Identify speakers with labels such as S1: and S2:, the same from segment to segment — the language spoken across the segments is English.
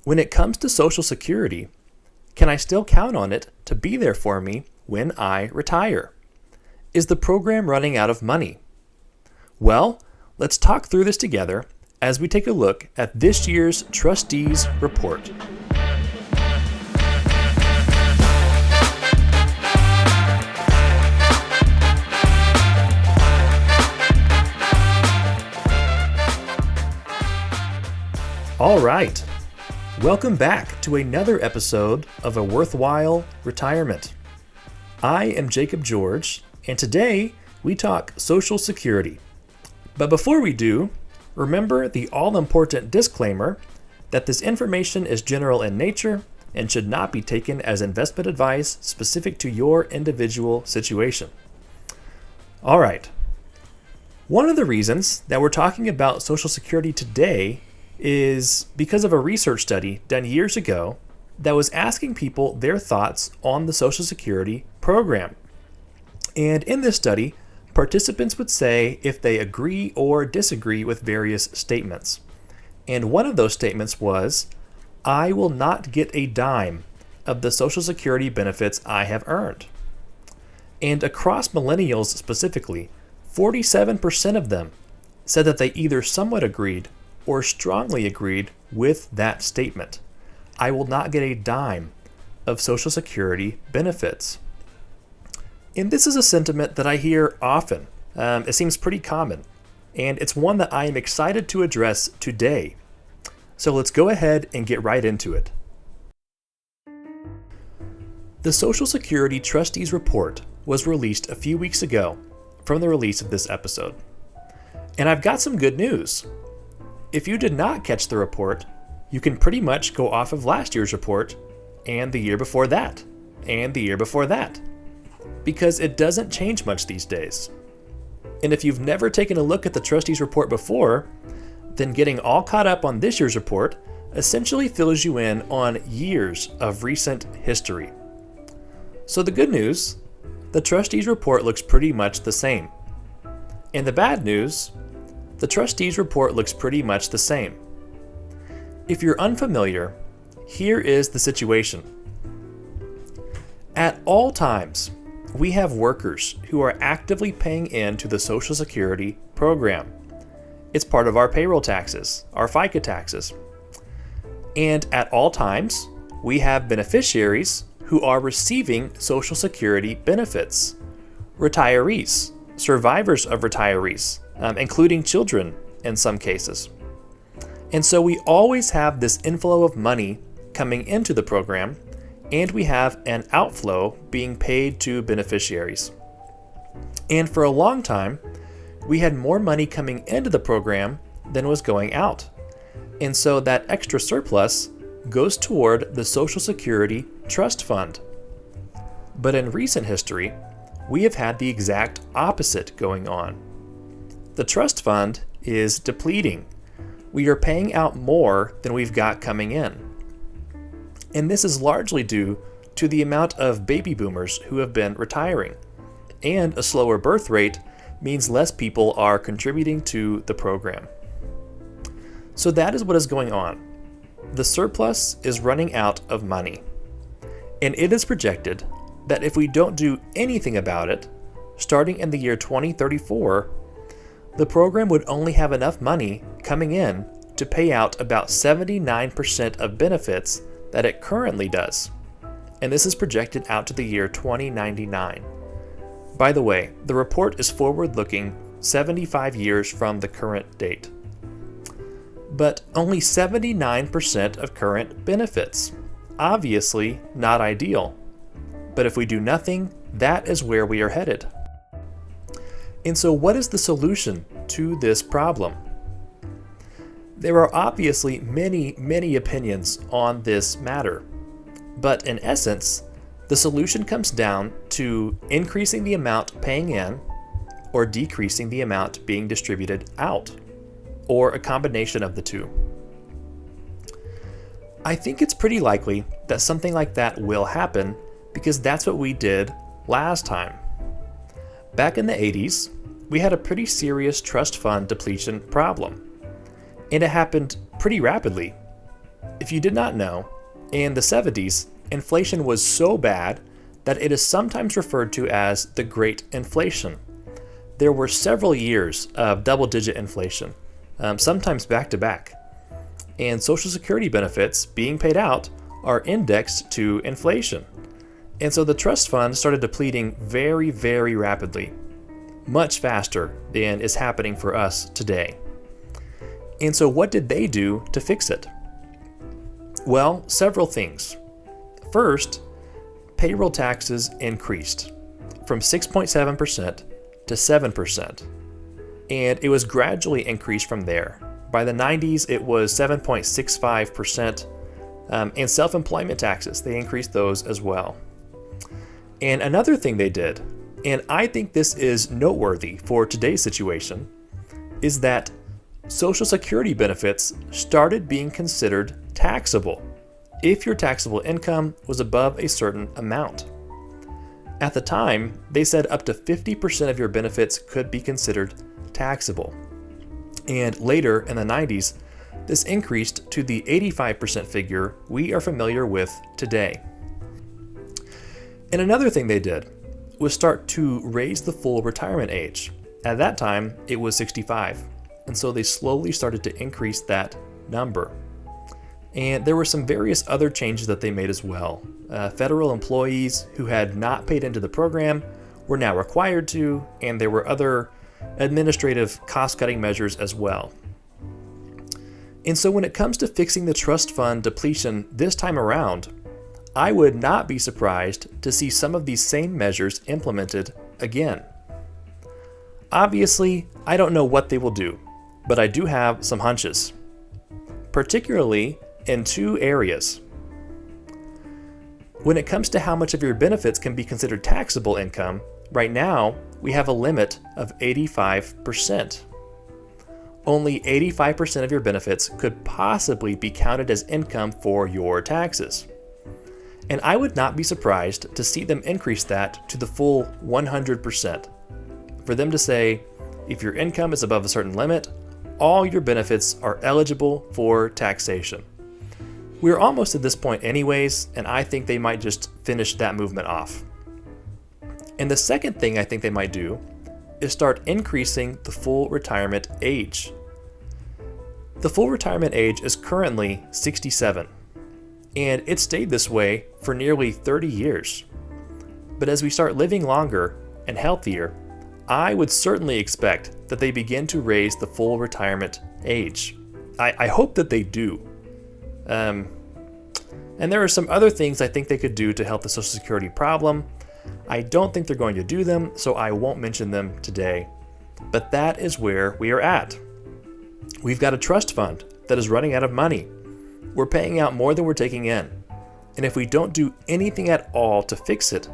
S1: When it comes to Social Security, can I still count on it to be there for me when I retire? Is the program running out of money? Well, let's talk through this together as we take a look at this year's Trustees report. All right, welcome back to another episode of A Worthwhile Retirement. I am Jacob George, and today we talk Social Security. But before we do, remember the all-important disclaimer that this information is general in nature and should not be taken as investment advice specific to your individual situation. All right, one of the reasons that we're talking about Social Security today is because of a research study done years ago that was asking people their thoughts on the Social Security program. And in this study, participants would say if they agree or disagree with various statements. And one of those statements was, "I will not get a dime of the Social Security benefits I have earned." And across millennials specifically, 47% of them said that they either somewhat agreed or strongly agreed with that statement. I will not get a dime of Social Security benefits. And this is a sentiment that I hear often. It seems pretty common, and it's one that I am excited to address today. So let's go ahead and get right into it. The Social Security Trustees report was released a few weeks ago from the release of this episode. And I've got some good news. If you did not catch the report, you can pretty much go off of last year's report and the year before that and the year before that, because it doesn't change much these days. And if you've never taken a look at the Trustees report before, then getting all caught up on this year's report essentially fills you in on years of recent history. So the good news, the Trustees report looks pretty much the same. And the bad news, the Trustees report looks pretty much the same. If you're unfamiliar, here is the situation. At all times, we have workers who are actively paying into the Social Security program. It's part of our payroll taxes, our FICA taxes. And at all times, we have beneficiaries who are receiving Social Security benefits, retirees, survivors of retirees, including children in some cases. And so we always have this inflow of money coming into the program, and we have an outflow being paid to beneficiaries. And for a long time, we had more money coming into the program than was going out. And so that extra surplus goes toward the Social Security Trust Fund. But in recent history, we have had the exact opposite going on. The trust fund is depleting. We are paying out more than we've got coming in. And this is largely due to the amount of baby boomers who have been retiring. And a slower birth rate means less people are contributing to the program. So that is what is going on. The surplus is running out of money. And it is projected that if we don't do anything about it, starting in the year 2034, the program would only have enough money coming in to pay out about 79% of benefits that it currently does. And this is projected out to the year 2099. By the way, the report is forward-looking 75 years from the current date. But only 79% of current benefits. Obviously not ideal. But if we do nothing, that is where we are headed. And so what is the solution to this problem? There are obviously many opinions on this matter, but in essence, the solution comes down to increasing the amount paying in or decreasing the amount being distributed out, or a combination of the two. I think it's pretty likely that something like that will happen because that's what we did last time. Back in the 80s, we had a pretty serious trust fund depletion problem, and it happened pretty rapidly. If you did not know, in the 70s, inflation was so bad that it is sometimes referred to as the Great Inflation. There were several years of double-digit inflation, sometimes back to back. And Social Security benefits being paid out are indexed to inflation. And so the trust fund started depleting very, very rapidly, much faster than is happening for us today. And so what did they do to fix it? Well, several things. First, payroll taxes increased from 6.7% to 7%, and it was gradually increased from there. By the 90s, it was 7.65%, and self-employment taxes, they increased those as well. And another thing they did, and I think this is noteworthy for today's situation, is that Social Security benefits started being considered taxable if your taxable income was above a certain amount. At the time, they said up to 50% of your benefits could be considered taxable. And later in the 90s, this increased to the 85% figure we are familiar with today. And another thing they did was start to raise the full retirement age. At that time, it was 65. And so they slowly started to increase that number. And there were some various other changes that they made as well. Federal employees who had not paid into the program were now required to, and there were other administrative cost-cutting measures as well. And so when it comes to fixing the trust fund depletion this time around, I would not be surprised to see some of these same measures implemented again. Obviously, I don't know what they will do, but I do have some hunches, particularly in two areas. When it comes to how much of your benefits can be considered taxable income, right now we have a limit of 85%. Only 85% of your benefits could possibly be counted as income for your taxes. And I would not be surprised to see them increase that to the full 100%. For them to say, if your income is above a certain limit, all your benefits are eligible for taxation. We're almost at this point anyways, and I think they might just finish that movement off. And the second thing I think they might do is start increasing the full retirement age. The full retirement age is currently 67, and it stayed this way for nearly 30 years. But as we start living longer and healthier, I would certainly expect that they begin to raise the full retirement age. I hope that they do. And there are some other things I think they could do to help the Social Security problem. I don't think they're going to do them, so I won't mention them today. But that is where we are at. We've got a trust fund that is running out of money. We're paying out more than we're taking in. And if we don't do anything at all to fix it,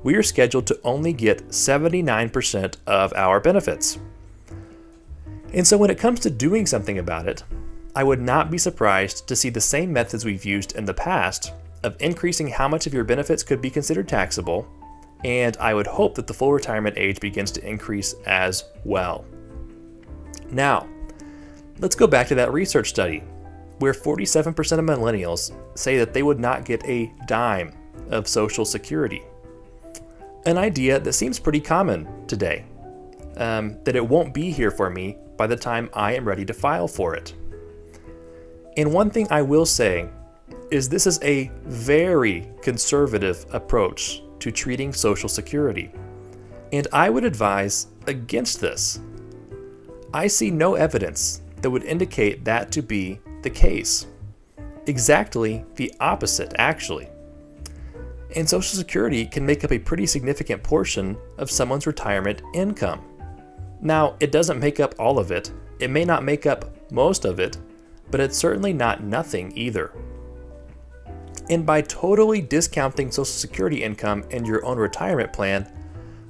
S1: we are scheduled to only get 79% of our benefits. And so when it comes to doing something about it, I would not be surprised to see the same methods we've used in the past of increasing how much of your benefits could be considered taxable, and I would hope that the full retirement age begins to increase as well. Now, let's go back to that research study where 47% of millennials say that they would not get a dime of Social Security. An idea that seems pretty common today, that it won't be here for me by the time I am ready to file for it. And one thing I will say is this is a very conservative approach to treating Social Security, and I would advise against this. I see no evidence that would indicate that to be the case. Exactly the opposite, actually. And Social Security can make up a pretty significant portion of someone's retirement income. Now, it doesn't make up all of it. It may not make up most of it, but it's certainly not nothing either. And by totally discounting Social Security income in your own retirement plan,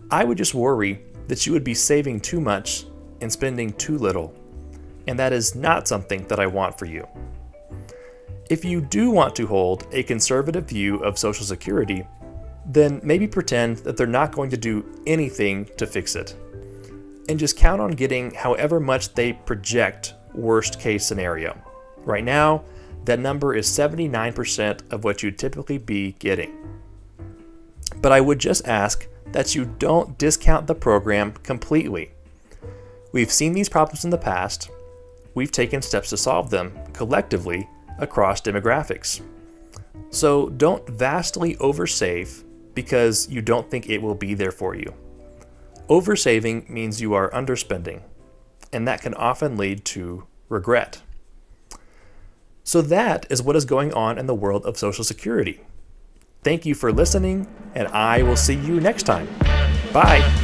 S1: I would just worry that you would be saving too much and spending too little. And that is not something that I want for you. If you do want to hold a conservative view of Social Security, then maybe pretend that they're not going to do anything to fix it. And just count on getting however much they project worst case scenario. Right now, that number is 79% of what you'd typically be getting. But I would just ask that you don't discount the program completely. We've seen these problems in the past. We've taken steps to solve them collectively across demographics. So don't vastly oversave because you don't think it will be there for you. Oversaving means you are underspending, and that can often lead to regret. So that is what is going on in the world of Social Security. Thank you for listening, and I will see you next time. Bye.